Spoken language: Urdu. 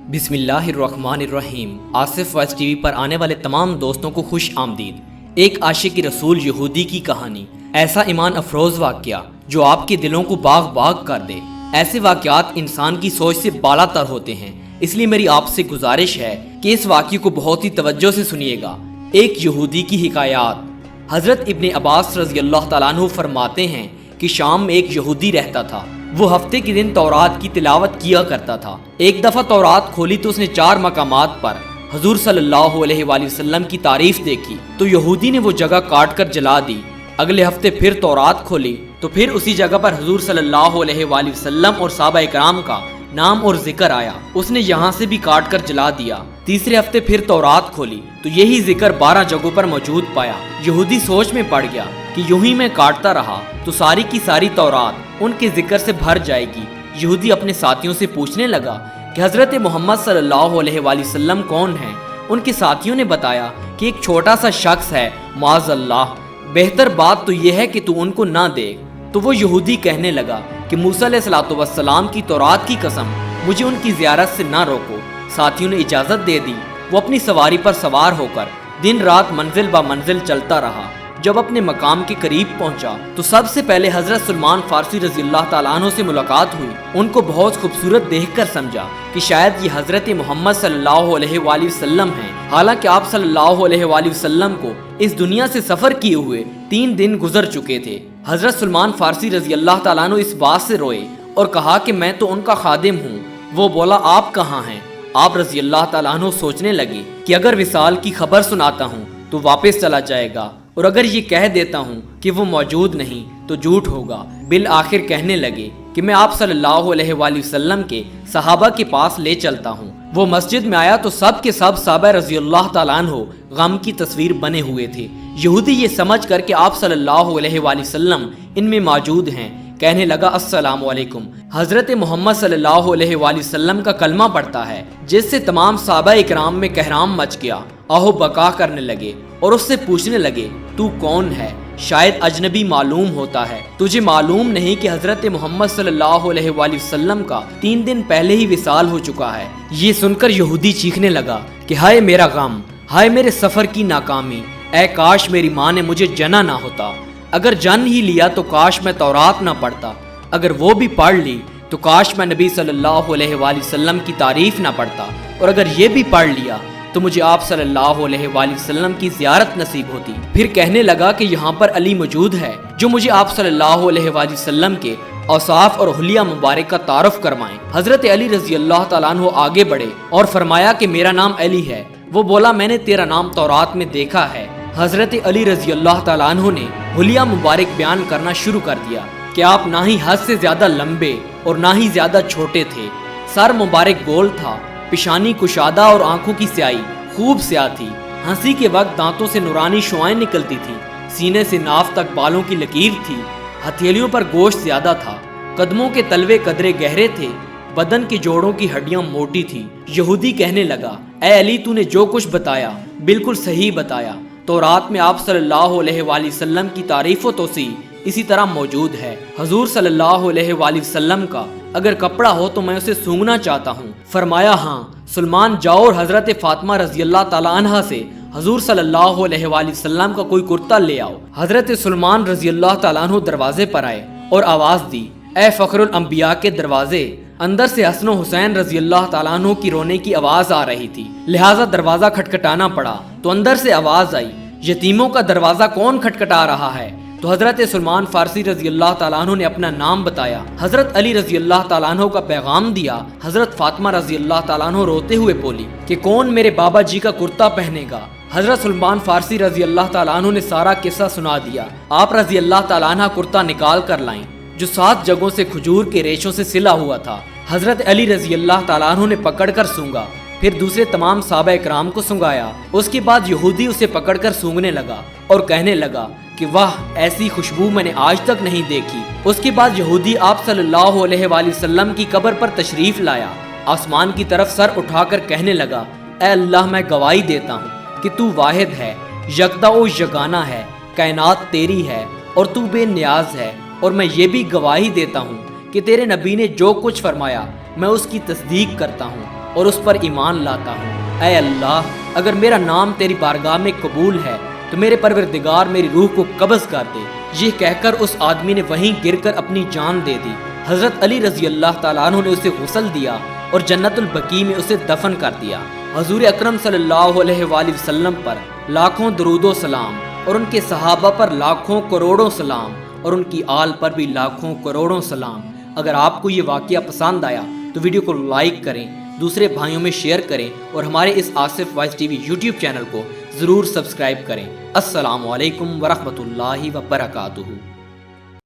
بسم اللہ الرحمن الرحیم۔ آصف وائس ٹی وی پر آنے والے تمام دوستوں کو خوش آمدید۔ ایک عاشق رسول یہودی کی کہانی، ایسا ایمان افروز واقعہ جو آپ کے دلوں کو باغ باغ کر دے۔ ایسے واقعات انسان کی سوچ سے بالا تر ہوتے ہیں، اس لیے میری آپ سے گزارش ہے کہ اس واقعے کو بہت ہی توجہ سے سنیے گا۔ ایک یہودی کی حکایات۔ حضرت ابن عباس رضی اللہ تعالیٰ عنہ فرماتے ہیں کہ شام میں ایک یہودی رہتا تھا۔ وہ ہفتے کے دن تورات کی تلاوت کیا کرتا تھا۔ ایک دفعہ تورات کھولی تو اس نے 4 مقامات پر حضور صلی اللہ علیہ وآلہ وسلم کی تعریف دیکھی تو یہودی نے وہ جگہ کاٹ کر جلا دی۔ اگلے ہفتے پھر تورات کھولی تو پھر اسی جگہ پر حضور صلی اللہ علیہ وآلہ وسلم اور صحابہ اکرام کا نام اور ذکر آیا، اس نے یہاں سے بھی کاٹ کر جلا دیا۔ تیسرے ہفتے پھر تورات کھولی تو یہی ذکر 12 جگہوں پر موجود پایا۔ یہودی سوچ میں پڑ گیا کہ یوں ہی میں کاٹتا رہا تو ساری کی ساری تورات ان کے ذکر سے بھر جائے گی۔ یہودی اپنے ساتھیوں سے پوچھنے لگا کہ حضرت محمد صلی اللہ علیہ وآلہ وسلم کون ہیں؟ ان کے ساتھیوں نے بتایا کہ ایک چھوٹا سا شخص ہے، معاذ اللہ، بہتر بات تو یہ ہے کہ تو ان کو نہ دیکھ۔ تو وہ یہودی کہنے لگا کہ موسیٰ علیہ السلام کی تورات کی قسم، مجھے ان کی زیارت سے نہ روکو۔ ساتھیوں نے اجازت دے دی۔ وہ اپنی سواری پر سوار ہو کر دن رات منزل با منزل چلتا رہا۔ جب اپنے مقام کے قریب پہنچا تو سب سے پہلے حضرت سلمان فارسی رضی اللہ تعالیٰ عنہ سے ملاقات ہوئی۔ ان کو بہت خوبصورت دیکھ کر سمجھا کہ شاید یہ حضرت محمد صلی اللہ علیہ وآلہ وسلم ہیں، حالانکہ آپ صلی اللہ علیہ وآلہ وسلم کو اس دنیا سے سفر کیے ہوئے 3 دن گزر چکے تھے۔ حضرت سلمان فارسی رضی اللہ تعالیٰ عنہ اس بات سے روئے اور کہا کہ میں تو ان کا خادم ہوں۔ وہ بولا، آپ کہاں ہیں؟ آپ رضی اللہ تعالیٰ عنہ سوچنے لگے کہ اگر وصال کی خبر سناتا ہوں تو واپس چلا جائے گا، اور اگر یہ کہہ دیتا ہوں کہ وہ موجود نہیں تو جھوٹ ہوگا۔ بالآخر کہنے لگے کہ میں آپ صلی اللہ علیہ وآلہ وسلم کے صحابہ کے پاس لے چلتا ہوں۔ وہ مسجد میں آیا تو سب کے سب صحابہ رضی اللہ تعالیٰ عنہ غم کی تصویر بنے ہوئے تھے۔ یہودی یہ سمجھ کر کہ آپ صلی اللہ علیہ وآلہ وسلم ان میں موجود ہیں، کہنے لگا، السلام علیکم۔ حضرت محمد صلی اللہ علیہ وآلہ وسلم کا کلمہ پڑھتا ہے، جس سے تمام صحابہ اکرام میں کہرام مچ گیا، آہو بکا کرنے لگے اور اس سے پوچھنے لگے، تو کون ہے؟ شاید اجنبی معلوم ہوتا ہے، تجھے معلوم نہیں کہ حضرت محمد صلی اللہ علیہ وآلہ وسلم کا 3 دن پہلے ہی وصال ہو چکا ہے۔ یہ سن کر یہودی چیخنے لگا کہ ہائے میرا غم، ہائے میرے سفر کی ناکامی، اے کاش میری ماں نے مجھے جنا نہ ہوتا۔ اگر جن ہی لیا تو کاش میں تورات نہ پڑھتا، اگر وہ بھی پڑھ لی تو کاش میں نبی صلی اللہ علیہ وآلہ وسلم کی تعریف نہ پڑھتا، اور اگر یہ بھی پڑھ لیا تو مجھے آپ صلی اللہ علیہ وآلہ وسلم کی زیارت نصیب ہوتی۔ پھر کہنے لگا کہ یہاں پر علی موجود ہے جو مجھے آپ صلی اللہ علیہ وآلہ وسلم کے اوصاف اور حلیہ مبارک کا تعارف کروائیں۔ حضرت علی رضی اللہ تعالیٰ عنہ آگے بڑھے اور فرمایا کہ میرا نام علی ہے۔ وہ بولا، میں نے تیرا نام تورات میں دیکھا ہے۔ حضرت علی رضی اللہ تعالیٰ عنہ نے حلیہ مبارک بیان کرنا شروع کر دیا کہ آپ نہ ہی حد سے زیادہ لمبے اور نہ ہی زیادہ چھوٹے تھے۔ سر مبارک گول تھا، پیشانی کشادہ اور آنکھوں کی سیاہی خوب سیاہ تھی۔ ہنسی کے وقت دانتوں سے نورانی شعائیں نکلتی تھی، سینے سے ناف تک بالوں کی لکیر تھی، ہتھیلیوں پر گوشت زیادہ تھا، قدموں کے تلوے قدرے گہرے تھے، بدن کے جوڑوں کی ہڈیاں موٹی تھی۔ یہودی کہنے لگا، اے علی، تو نے جو کچھ بتایا بالکل صحیح بتایا۔ تورات میں آپ صلی اللہ علیہ وآلہ وسلم کی تعریف و توصیف اسی طرح موجود ہے۔ حضور صلی اللہ علیہ وآلہ وسلم کا اگر کپڑا ہو تو میں اسے سونگنا چاہتا ہوں۔ فرمایا، ہاں۔ سلمان، جاؤ اور حضرت فاطمہ رضی اللہ تعالیٰ عنہا سے حضور صلی اللہ علیہ وآلہ وسلم کا کوئی کرتا لے آؤ۔ حضرت سلمان رضی اللہ تعالیٰ عنہ دروازے پر آئے اور آواز دی، اے فخر الانبیاء کے دروازے۔ اندر سے حسن و حسین رضی اللہ تعالیٰ عنہ کی رونے کی آواز آ رہی تھی، لہٰذا دروازہ کھٹکھٹانا پڑا۔ تو اندر سے آواز آئی، یتیموں کا دروازہ کون کھٹکھٹا رہا ہے؟ تو حضرت سلمان فارسی رضی اللہ تعالیٰ عنہ نے اپنا نام بتایا، حضرت علی رضی اللہ تعالیٰ عنہ کا پیغام دیا۔ حضرت فاطمہ رضی اللہ تعالیٰ عنہ روتے ہوئے بولی کہ کون میرے بابا جی کا کرتا پہنے گا؟ حضرت سلمان فارسی رضی اللہ تعالیٰ عنہ نے سارا قصہ سنا دیا۔ آپ رضی اللہ تعالیٰ عنہ کرتا نکال کر لائیں جو 7 جگہوں سے کھجور کے ریشوں سے سلا ہوا تھا۔ حضرت علی رضی اللہ تعالیٰ عنہ نے پکڑ کر سونگا، پھر دوسرے تمام صحابہ اکرام کو سنگایا۔ اس کے بعد یہودی اسے پکڑ کر سونگنے لگا اور کہنے لگا کہ واہ، ایسی خوشبو میں نے آج تک نہیں دیکھی۔ اس کے بعد یہودی آپ صلی اللہ علیہ وآلہ وسلم کی قبر پر تشریف لایا، آسمان کی طرف سر اٹھا کر کہنے لگا، اے اللہ، میں گواہی دیتا ہوں کہ تو واحد ہے، یکتا و یگانہ ہے، کائنات تیری ہے اور تو بے نیاز ہے، اور میں یہ بھی گواہی دیتا ہوں کہ تیرے نبی نے جو کچھ فرمایا میں اس کی تصدیق کرتا ہوں اور اس پر ایمان لاتا ہوں۔ اے اللہ، اگر میرا نام تیری بارگاہ میں قبول ہے تو میرے پروردگار میری روح کو قبض کر دے۔ یہ کہہ کر اس آدمی نے وہیں گر کر اپنی جان دے دی۔ حضرت علی رضی اللہ تعالیٰ عنہ نے اسے غسل دیا اور جنت البقیع میں اسے دفن کر دیا۔ حضور اکرم صلی اللہ علیہ وآلہ وسلم پر لاکھوں درود و سلام، اور ان کے صحابہ پر لاکھوں کروڑوں سلام، اور ان کی آل پر بھی لاکھوں کروڑوں سلام۔ اگر آپ کو یہ واقعہ پسند آیا تو ویڈیو کو لائک کریں، دوسرے بھائیوں میں شیئر کریں، اور ہمارے اس Asif voice T V YouTube channel کو ضرور سبسکرائب کریں۔ السلام علیکم ورحمۃ اللہ وبرکاتہ۔